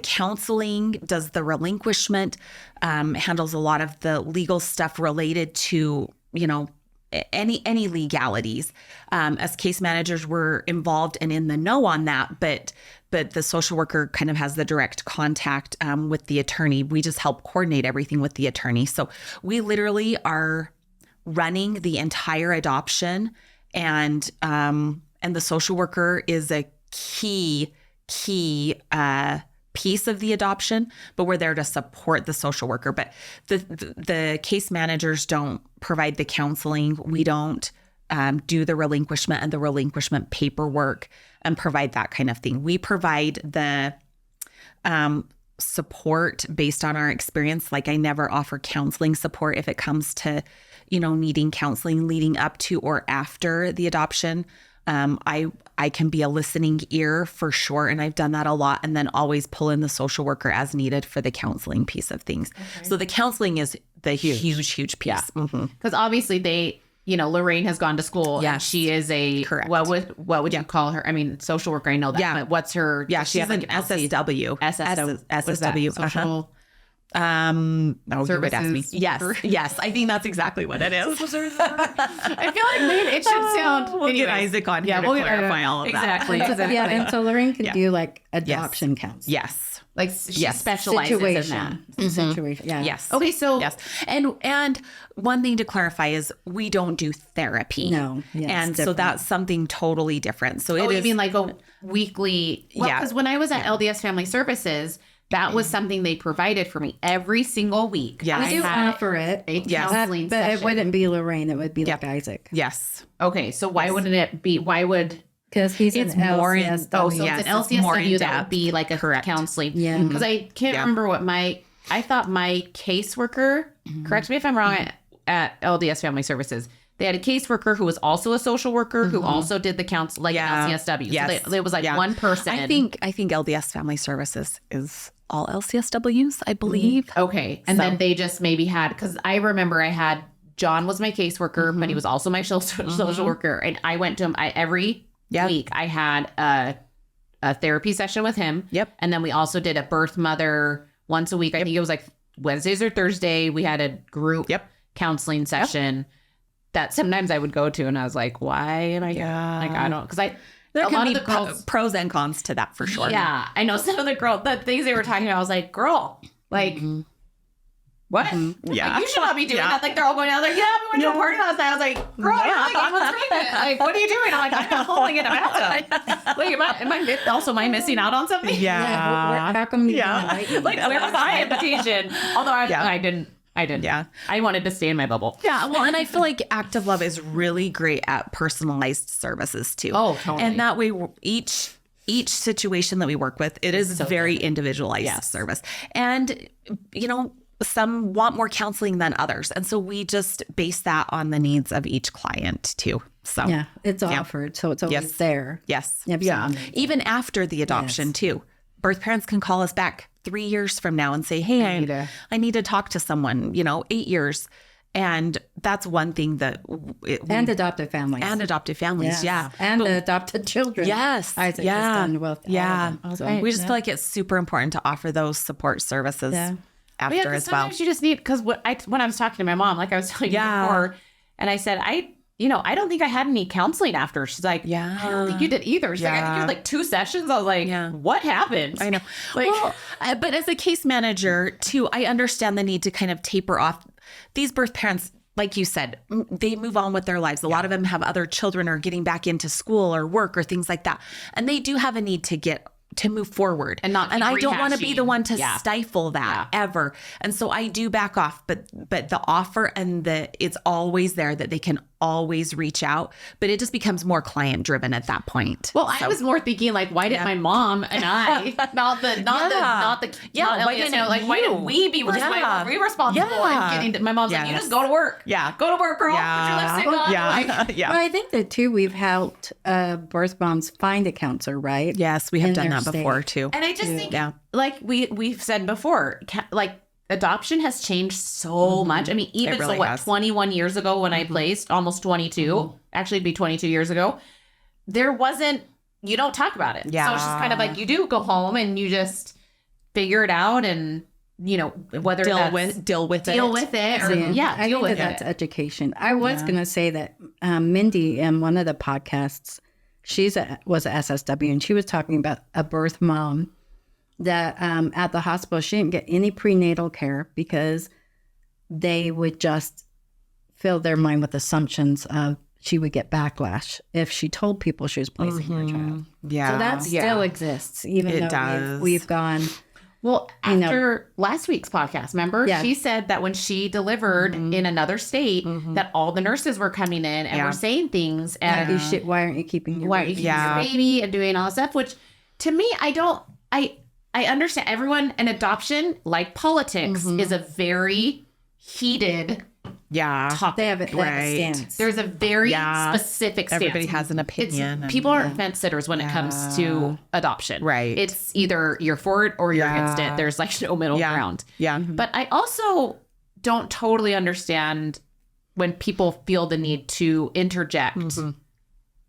counseling, does the relinquishment, handles a lot of the legal stuff related to, any legalities. As case managers, we're involved and in the know on that, but the social worker kind of has the direct contact with the attorney. We just help coordinate everything with the attorney. So we literally are running the entire adoption, and the social worker is a key piece of the adoption, but we're there to support the social worker. But the case managers don't provide the counseling. We don't do the relinquishment and the relinquishment paperwork and provide that kind of thing. We provide the support based on our experience. Like, I never offer counseling support if it comes to, needing counseling leading up to or after the adoption. I can be a listening ear for sure. And I've done that a lot, and then always pull in the social worker as needed for the counseling piece of things. Okay. So the counseling is the huge piece. Yeah. Because obviously Lorraine has gone to school. Yes. And she is correct. What would you call her? I mean, social worker, I know that. Yeah. But what's her? Yeah. She's an SSW. SSW. Social. You would ask me. Services. Yes. I think that's exactly what it is. I feel like maybe it should sound. We'll get Isaac on here to clarify all of that. Exactly. Yeah, and so Lorraine can do like adoption counseling. Yes. Like she specializes in that. Situation. Yeah. Yes. Okay. So yes. And one thing to clarify is we don't do therapy. No. Yes, and so that's something totally different. So you mean like a weekly? Well, yeah. Because when I was at LDS Family Services, that was something they provided for me every single week. Yeah. We do offer it. A counseling but session. it wouldn't be Lorraine. It would be like Isaac. Yes. Okay. So why wouldn't it be? Why would? Because he's It's an more in- LCSW. Oh, so Yes, it's an it's more LCSW that in-depth. would be like a counseling. Yeah. Because I can't remember what I thought my caseworker, correct me if I'm wrong, at LDS Family Services, they had a caseworker who was also a social worker who also did the counsel, like LCSW. Yes. So it was like one person. I think LDS Family Services is all LCSWs, I believe. Okay. And then they just maybe had, because I remember John was my caseworker, but he was also my social worker. And I went to him every week. I had a therapy session with him. Yep. And then we also did a birth mother once a week. I think it was like Wednesdays or Thursday. We had a group counseling session that sometimes I would go to. And I was like, why am I? Like, I don't, because there a can lot be of the girls, pros and cons to that for sure. Yeah. I know some of the things they were talking about. I was like, girl, like, what? Yeah. Like, you should not be doing that. Like, they're all going out like, yeah, we went to a party last night. I was like, girl, you're like almost pregnant. Like, what are you doing? I'm like, I'm not holding it in a bathtub. Like, am I missing out on something? Yeah. How come you Like, where was my invitation? Although I didn't. Yeah. I wanted to stay in my bubble. Yeah. Well, and I feel like Active Love is really great at personalized services too. Oh, totally. And that way each situation that we work with, it is very individualized service. And, some want more counseling than others. And so we just base that on the needs of each client too. So yeah, it's offered. So it's always there. Yes. Yeah. Even after the adoption too. Birth parents can call us back 3 years from now and say, hey, I need to talk to someone, 8 years. And that's one thing that... And adoptive families. And adoptive families, yeah. And the adopted children. Yes. Isaac has done with all of them. So, we just feel like it's super important to offer those support services after as well. Sometimes you just need... Because when I was talking to my mom, like I was telling you before, and I said, I don't think I had any counseling after. She's like, I don't think you did either. She's like, I think you had like 2 sessions. I was like, what happened? I know. Like, but as a case manager too, I understand the need to kind of taper off. These birth parents, like you said, they move on with their lives. A lot of them have other children or getting back into school or work or things like that. And they do have a need to move forward. And I don't want to be the one to stifle that ever. And so I do back off, but the offer and it's always there that they can always reach out, but it just becomes more client driven at that point. Well, I was more thinking like, why did my mom and I, not the why did we be responsible in getting to, my mom's like, you just go to work. Yeah. Go to work, girl. Put your lipstick on. Yeah. Like, yeah. Well, I think that too, we've helped birth moms find a counselor, right? Yes, we have In done their that before state. too. and I just think, like we've said before, like adoption has changed so much. I mean, even really so, what, has. 21 years ago when I placed, almost 22, actually it'd be 22 years ago, there wasn't, you don't talk about it. Yeah. So it's just kind of like you do go home and you just figure it out and, you know, whether deal that's with it. deal with it or, I deal think with that's it. education. I was going to say that Mindy in one of the podcasts, was a SSW, and she was talking about a birth mom that at the hospital, she didn't get any prenatal care because they would just fill their mind with assumptions of she would get backlash if she told people she was placing her child. Yeah. So that still exists, even It though does. we've gone. Well, after last week's podcast, remember, Yeah. she said that when she delivered in another state, that all the nurses were coming in and were saying things and Why aren't you keeping your why are you baby? keeping your baby and doing all this stuff, which to me, I understand everyone, and adoption, like politics, is a very heated topic. They have a stance. There's a very specific stance. Everybody has an opinion. People aren't fence sitters when it comes to adoption. Right. It's either you're for it or you're against it. There's like no middle ground. Yeah. But I also don't totally understand when people feel the need to interject.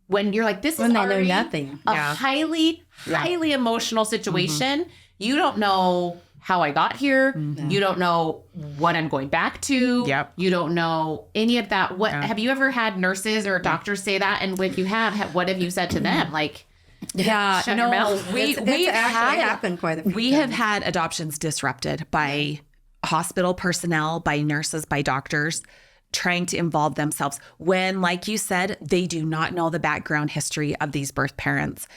When you're like, this When is they know already nothing. a highly emotional situation. You don't know how I got here. You don't know what I'm going back to. Yep. You don't know any of that. What have you ever had nurses or doctors say that? And when you have, what have you said to them? Like, shut your mouth. It's actually happened quite a few We have had adoptions disrupted by hospital personnel, by nurses, by doctors trying to involve themselves when, like you said, they do not know the background history of these birth parents.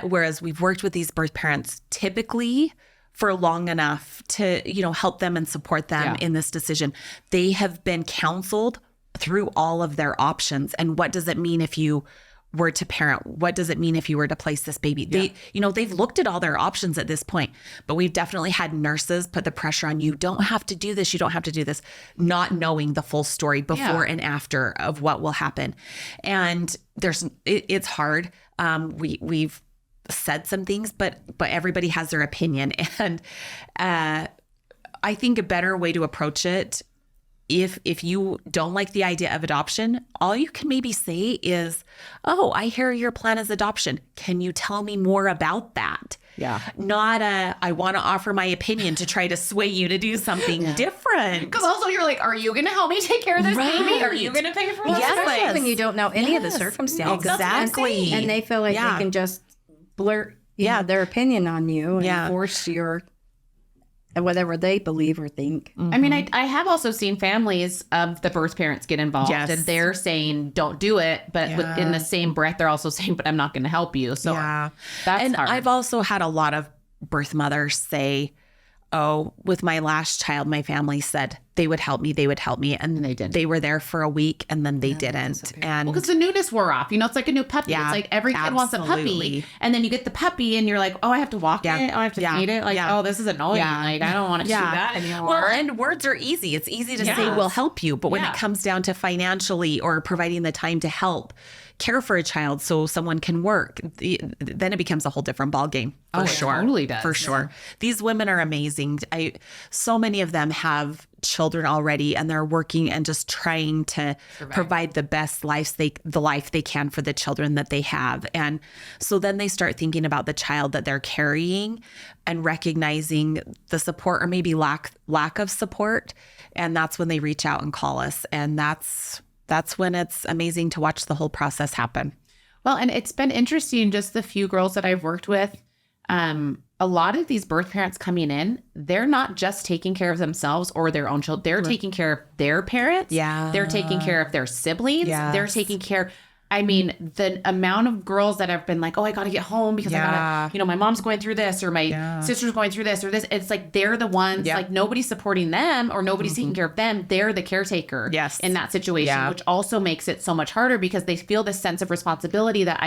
Whereas we've worked with these birth parents typically for long enough to, help them and support them in this decision. They have been counseled through all of their options. And what does it mean if you were to parent? What does it mean if you were to place this baby? They've looked at all their options at this point, but we've definitely had nurses put the pressure on, you don't have to do this. You don't have to do this, not knowing the full story before and after of what will happen. And it's hard. We've said some things, but everybody has their opinion. And I think a better way to approach it, if you don't like the idea of adoption, all you can maybe say is, oh, I hear your plan is adoption. Can you tell me more about that? Yeah. Not I want to offer my opinion to try to sway you to do something different. Because also you're like, are you going to help me take care of this baby? Are you going to pay for this? Especially when you don't know any of the circumstances. Exactly. And they feel like they can just blurt their opinion on you and force your whatever they believe or think. I mean, I have also seen families of the birth parents get involved and they're saying, don't do it. But in the same breath, they're also saying, but I'm not going to help you. So that's hard. I've also had a lot of birth mothers say, oh, with my last child, my family said they would help me. And they did. They were there for a week and then they didn't. And because the newness wore off. It's like a new puppy. It's like every kid wants a puppy. And then you get the puppy and you're like, oh, I have to walk it. Oh, I have to feed it. Like, oh, this is annoying. Like, I don't want to do that anymore. Well, and words are easy. It's easy to say we'll help you. But when it comes down to financially or providing the time to help care for a child so someone can work, then it becomes a whole different ballgame. For sure. It totally does. For sure. These women are amazing. So many of them have children already and they're working and just trying to provide the best life they can for the children that they have. And so then they start thinking about the child that they're carrying and recognizing the support or maybe lack of support. And that's when they reach out and call us. And that's when it's amazing to watch the whole process happen. Well, and it's been interesting, just the few girls that I've worked with. A lot of these birth parents coming in, they're not just taking care of themselves or their own children. They're taking care of their parents. Yeah. They're taking care of their siblings. Yes. They're taking care. I mean, the amount of girls that have been like, oh, I got to get home because I got to, my mom's going through this or my sister's going through this or this. It's like they're the ones, like nobody's supporting them or nobody's taking care of them. They're the caretaker in that situation, which also makes it so much harder because they feel this sense of responsibility that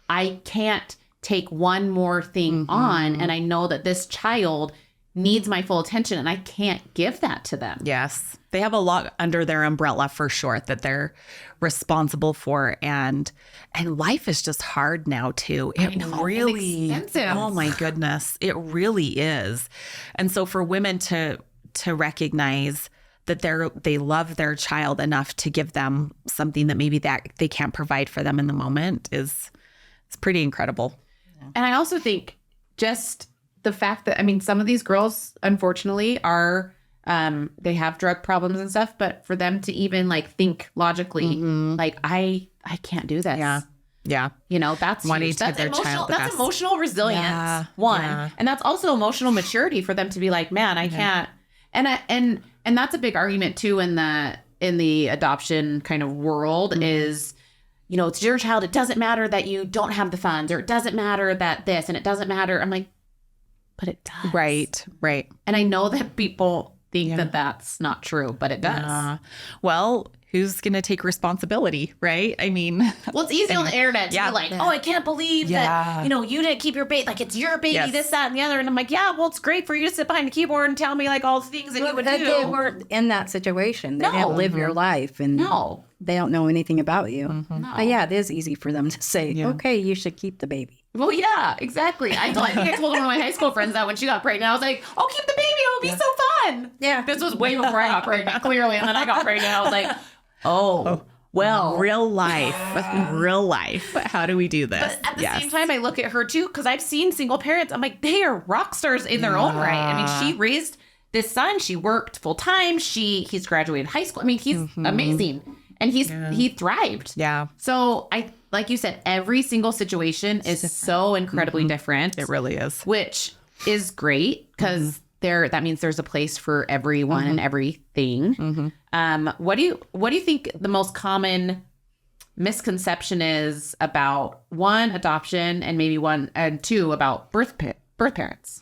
I can't take one more thing on. And I know that this child needs my full attention and I can't give that to them. Yes. They have a lot under their umbrella for sure that they're responsible for. And life is just hard now too. It really, oh my goodness, it really is. And so for women to recognize that they love their child enough to give them something that maybe that they can't provide for them in the moment it's pretty incredible. And I also think just the fact that, I mean, some of these girls, unfortunately, are, they have drug problems and stuff, but for them to even like think logically, like, I can't do this. Yeah. Yeah. That's wanting huge. to give their child the That's best. emotional resilience, one. Yeah. And that's also emotional maturity for them to be like, man, I can't. And that's a big argument too in the adoption kind of world is, it's your child. It doesn't matter that you don't have the funds or it doesn't matter that this and it doesn't matter. I'm like, but it does. Right. And I know that people think that that's not true, but it does. Well, who's going to take responsibility, right? I mean. Well, it's easy on the internet to be like, oh, I can't believe that, you didn't keep your baby. Like, it's your baby, this, that, and the other. And I'm like, yeah, well, it's great for you to sit behind a keyboard and tell me like all the things that you would do. They weren't in that situation. They didn't live your life. And they don't know anything about you. But yeah, it is easy for them to say, okay, you should keep the baby. Well, yeah, exactly. I think I told one of my high school friends that when she got pregnant, I was like, oh, keep the baby. It'll be so fun. Yeah. This was way before I got pregnant, clearly. And then I got pregnant. I was like, oh, well. Real life. How do we do this? But at the same time, I look at her too, because I've seen single parents. I'm like, they are rock stars in their own right. I mean, she raised this son. She worked full time. He's graduated high school. I mean, he's amazing. And he thrived. Yeah. So like you said, every single situation is so incredibly different. It really is. Which is great because that means there's a place for everyone and everything. What do you think the most common misconception is about one, adoption, and maybe one and two about birth parents?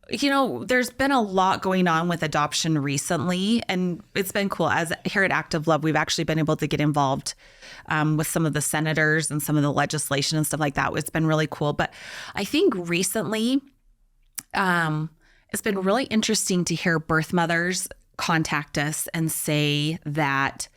There's been a lot going on with adoption recently, and it's been cool. As here at Active Love, we've actually been able to get involved with some of the senators and some of the legislation and stuff like that. It's been really cool. But I think recently, it's been really interesting to hear birth mothers contact us and say that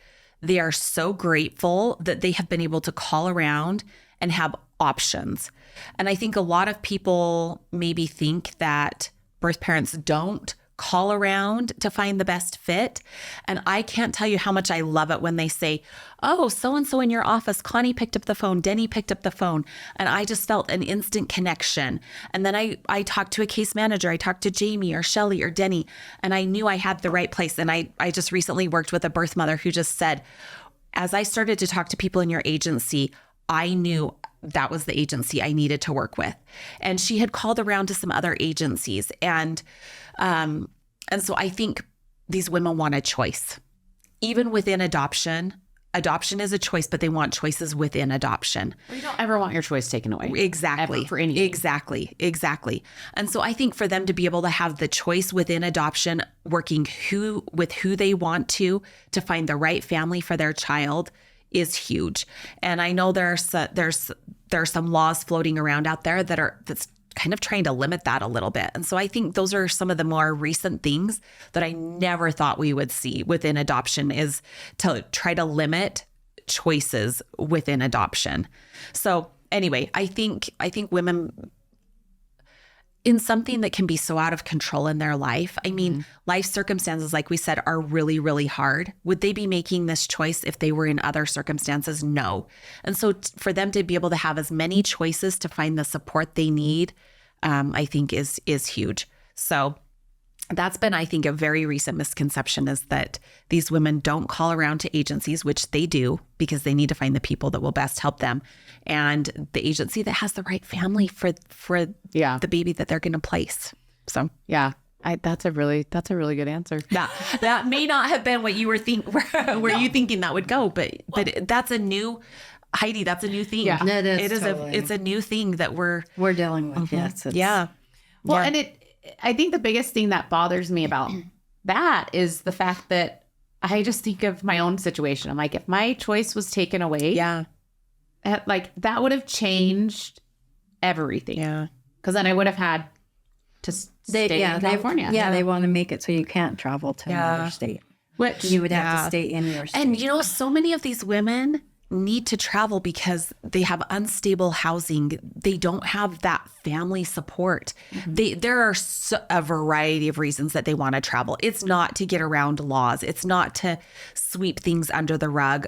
they are so grateful that they have been able to call around and have options. And I think a lot of people maybe think that birth parents don't call around to find the best fit. And I can't tell you how much I love it when they say, oh, so-and-so in your office, Connie picked up the phone, Denny picked up the phone. And I just felt an instant connection. And then I talked to a case manager. I talked to Jamie or Shelly or Denny, and I knew I had the right place. And I just recently worked with a birth mother who just said, as I started to talk to people in your agency, I knew that was the agency I needed to work with. And she had called around to some other agencies. And so I think these women want a choice. Even within adoption is a choice, but they want choices within adoption. Well, you don't ever want your choice taken away. Exactly. Ever, for anything. Exactly. And so I think for them to be able to have the choice within adoption, working with who they want to find the right family for their child is huge. And I know there are some laws floating around out there that's kind of trying to limit that a little bit. And so I think those are some of the more recent things that I never thought we would see within adoption, is to try to limit choices within adoption. So anyway, I think women, in something that can be so out of control in their life. I mean, life circumstances, like we said, are really, really hard. Would they be making this choice if they were in other circumstances? No. And so for them to be able to have as many choices to find the support they need, I think is huge. So that's been, I think, a very recent misconception, is that these women don't call around to agencies, which they do because they need to find the people that will best help them, and the agency that has the right family for the baby that they're going to place. So, yeah. That's a really good answer. That may not have been what you were you thinking that would go, but that's a new, Heidi, that's a new thing. Yeah. It is totally. It's a new thing that we're dealing with. Yes. yeah. Well, Yeah. and I think the biggest thing that bothers me about that is the fact that I just think of my own situation. I'm like, if my choice was taken away, Yeah. like that would have changed everything. Yeah. Because then I would have had to stay in California. They want to make it so you can't travel to another state. Which You would have to stay in your state. And so many of these women need to travel because they have unstable housing. They don't have that family support. There are a variety of reasons that they want to travel. It's not to get around laws. It's not to sweep things under the rug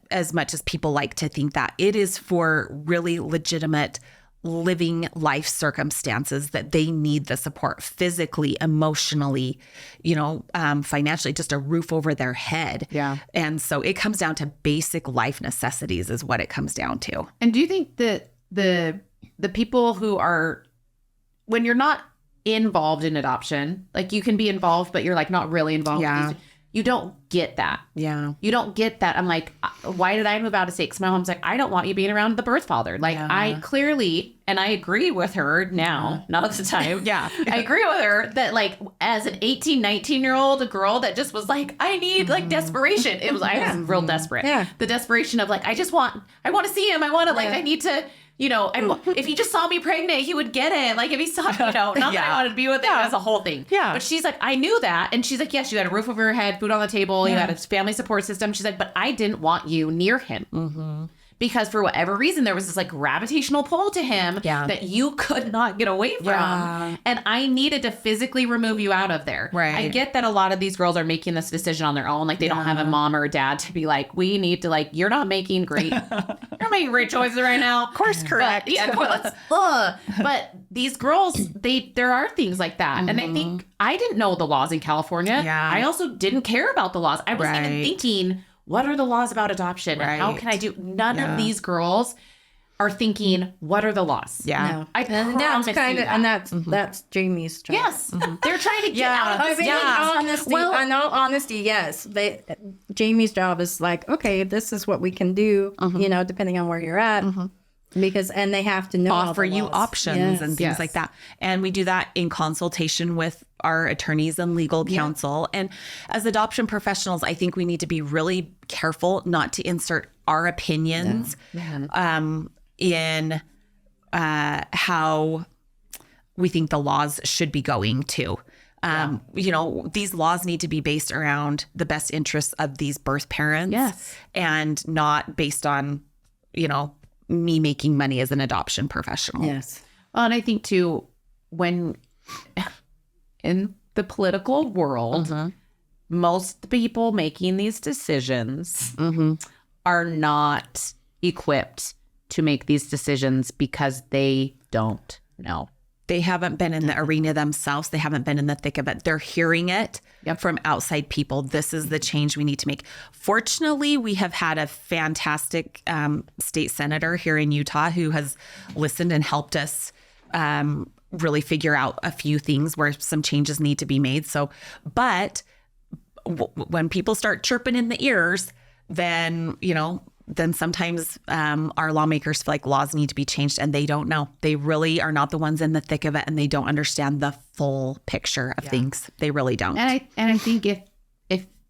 as much as people like to think that. It is for really legitimate living life circumstances that they need the support physically, emotionally, financially, just a roof over their head. Yeah. And so it comes down to basic life necessities is what it comes down to. And do you think that the people who are, when you're not involved in adoption, like you can be involved, but you're like not really involved. Yeah. You don't get that. Yeah. You don't get that. I'm like, why did I move out of state? Because my mom's like, I don't want you being around the birth father. Like I clearly, and I agree with her now, not at the time. Yeah. I agree with her that like as an 18, 19-year-old, a girl that just was like, I need like desperation. I was real desperate. Yeah. The desperation of like, I want to see him. I want to like, I need to, if he just saw me pregnant, he would get it. Like if he saw, not that I wanted to be with him as a whole thing. Yeah. But she's like, I knew that. And she's like, yes, you had a roof over your head, food on the table. You had a family support system. She's like, but I didn't want you near him. Mm-hmm. Because for whatever reason, there was this like gravitational pull to him that you could not get away from. Yeah. And I needed to physically remove you out of there. Right. I get that a lot of these girls are making this decision on their own. Like they don't have a mom or a dad to be like, we need to like, you're not making great choices right now. Of course, correct. But these girls, there are things like that. Mm-hmm. And I think I didn't know the laws in California. Yeah. I also didn't care about the laws. I wasn't even thinking, what are the laws about adoption? Right. And how can I do? None of these girls are thinking, what are the laws? Yeah. No. And that's kind of, and that's Jamie's job. Yes. They're trying to get out of this. In all honesty, yes. Jamie's job is like, okay, this is what we can do, depending on where you're at. Because, and they have to know offer you options and things like that. And we do that in consultation with our attorneys and legal counsel. And as adoption professionals, I think we need to be really careful not to insert our opinions in how we think the laws should be going to. These laws need to be based around the best interests of these birth parents and not based on, me making money as an adoption professional. Yes. Well, and I think too, when in the political world, most people making these decisions are not equipped to make these decisions because they don't know. They haven't been in the arena themselves. They haven't been in the thick of it. They're hearing it from outside people. This is the change we need to make. Fortunately, we have had a fantastic state senator here in Utah who has listened and helped us really figure out a few things where some changes need to be made. So, but when people start chirping in the ears, then, then sometimes our lawmakers feel like laws need to be changed and they don't know. They really are not the ones in the thick of it and they don't understand the full picture of things. They really don't. And I think if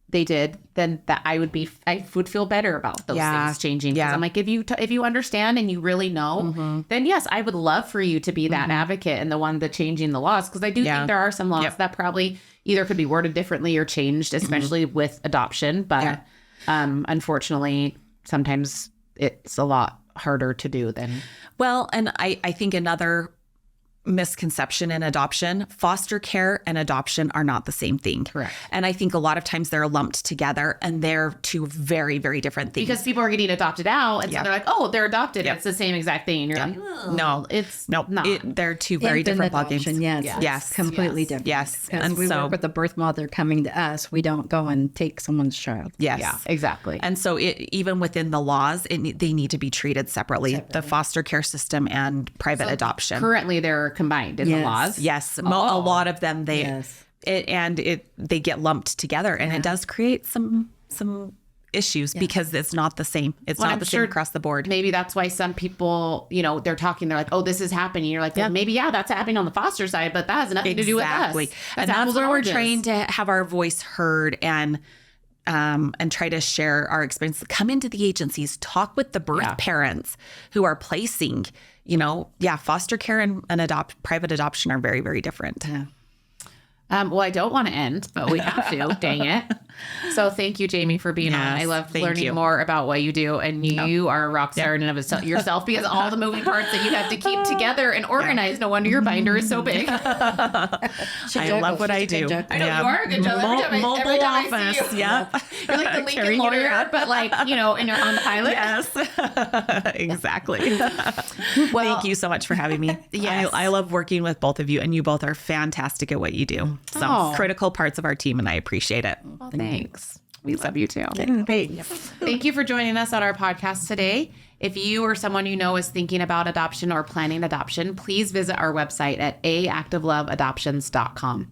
they did, then I would feel better about those things changing. Because I'm like, if you understand and you really know, then yes, I would love for you to be that advocate and the one that changing the laws. Because I do think there are some laws that probably either could be worded differently or changed, especially with adoption. But unfortunately, sometimes it's a lot harder to do than. Well, and I think another misconception in adoption, foster care and adoption are not the same thing. Correct. And I think a lot of times they're lumped together and they're two very, very different things. Because people are getting adopted out and so they're like, oh, they're adopted. It's the same exact thing. And you're like, no, it's not. They're two very different ballgames. Yes. Completely different. Yes. And we work with the birth mother coming to us. We don't go and take someone's child. Yes. Yeah, exactly. And so even within the laws, they need to be treated separately. The foster care system and private adoption. Currently, there are combined in the laws. Yes. A lot of them, they get lumped together, and it does create some issues because it's not the same. It's not the same across the board. Maybe that's why some people, you know, they're talking, they're like, oh, this is happening. You're like, well, maybe, that's happening on the foster side, but that has nothing to do with us. And that's where we're trained to have our voice heard and try to share our experience. Come into the agencies, talk with the birth parents who are placing, you know, foster care and private adoption are very, very different. Yeah. Well, I don't want to end, but we have to. Dang it. So thank you, Jamie, for being on. I love learning more about what you do. And you are a rock star in and of yourself, because all the moving parts that you have to keep together and organize. No wonder your binder is so big. I love what I do. I know you are a good job. Every time I see you. You're like the Lincoln lawyer, but like, you know, and you're on the pilot. Yes. Exactly. Well, thank you so much for having me. Yes. I love working with both of you, and you both are fantastic at what you do. So critical parts of our team, and I appreciate it. Well, thanks. We love you too. Thank you for joining us on our podcast today. If you or someone you know is thinking about adoption or planning adoption, please visit our website at activeloveadoptions.com.